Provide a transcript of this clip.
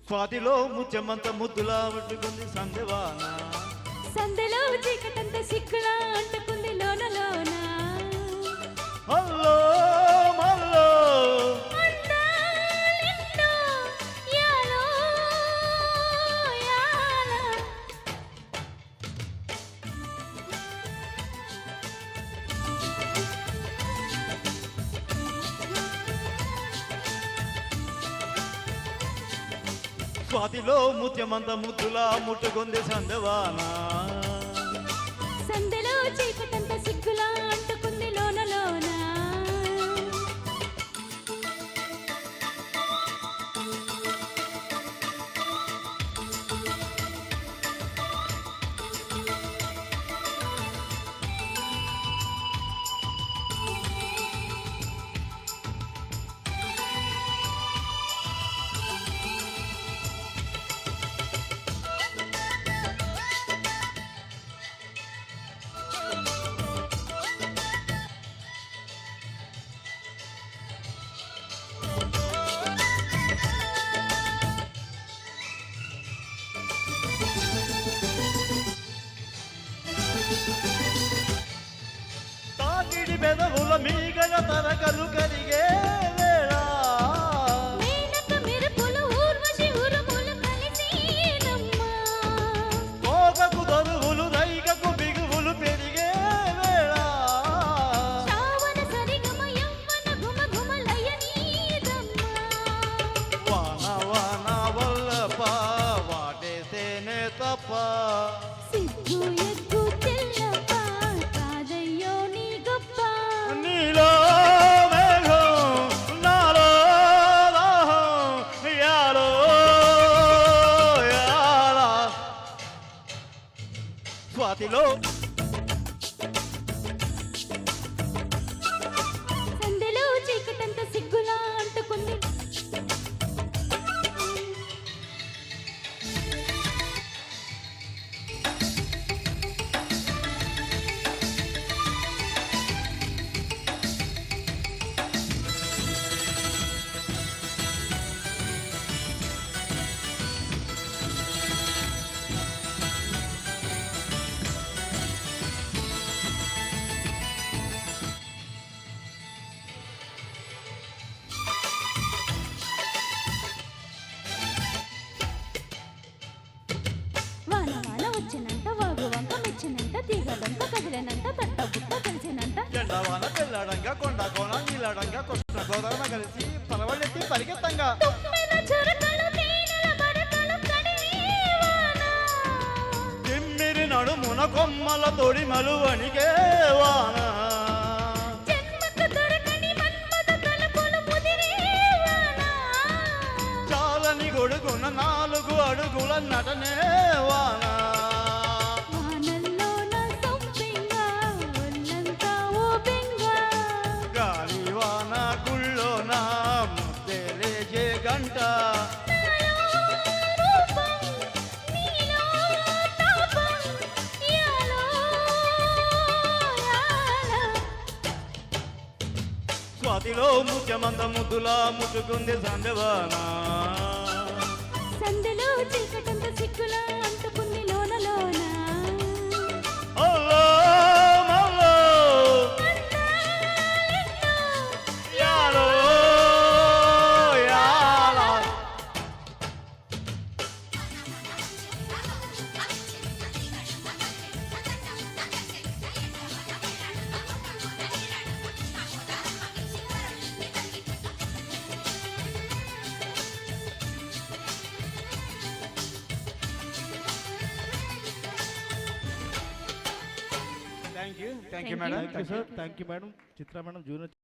స్వాతిలో ముత్యమంత ముద్దులా పట్టుకుంది సందెవాన, సందెలో చీకటంత సిక్కులా అంటుకుంది లోన లోన. హల్లో మల్లో అందాలెన్నో యాలో యాల. స్వాతిలో ముత్యమంత ముద్దులా ముట్టుకుంది సందెవాన, సందెలో చీకటంత సిక్కులా అంటుకుంది లోన లోన. తాకిడి పెదవుల మీగడ తరగలు కరిగే వేళ, మేనక మెరుపులు ఊర్వశి ఉరుములు కలిసేనమ్మా. కోకకు దరువులు రైగకు బిగువులు పెరిగే వేళ, శ్రావణ సరిగమ యవ్వన ఘుమ ఘుమలయనీదమ్మా. వాన వాన వల్లప వాటేసేనే తప్ప, సిగ్గు ఎగ్గు చెల్లప్ప కాదయ్యో నీ గొప్ప. నీలో మేఘం నాలో దాహం యాలో యాల. స్వాతిలో సందెలో చీకటంత సిగ్గులా అంటుకుంది. వాన వాన వచ్చినంత వాగు వంక మెచ్చినంత తీగలంత కదిలినంత తట్ట బుట్ట కలిసినంత. ఎండవాన తెల్లడంగా కొండ కోణ నీలడంగా కృష్ణ గోదావరి కలిసి పరవళ్ళెత్తి పరిగెత్తంగా, తుమ్మెద చురకలు తేనెల మరకలు కడివే వాన. తిమ్మిరి నడుమున కొమ్మల తొడిమలు వణిగే వాన, జన్మకు దొరకని మన్మథ తలపులు ముదిరే వాన. చాలని గొడుగున 4 అడుగుల నటనే వాన, వానల్లోన సొంపెంగ ఒళ్ళంతా ఓ బెంగ. గాలి వాన గుళ్ళోన ముద్దెలేజే గంట, నాలో రూపం నీలో తాపం యాలో యాల. స్వాతిలో ముత్యమంత ముద్దులా ముట్టుకుంది సందెవాన, సందెలో చీకటంత సిక్కులా అంటుకుంది లోన లోన. హల్లో మల్లో అందాలెన్నో యాలో యాల. Thank you Thank you. Madam. Thank you sir, thank you madam. Chitra madam junior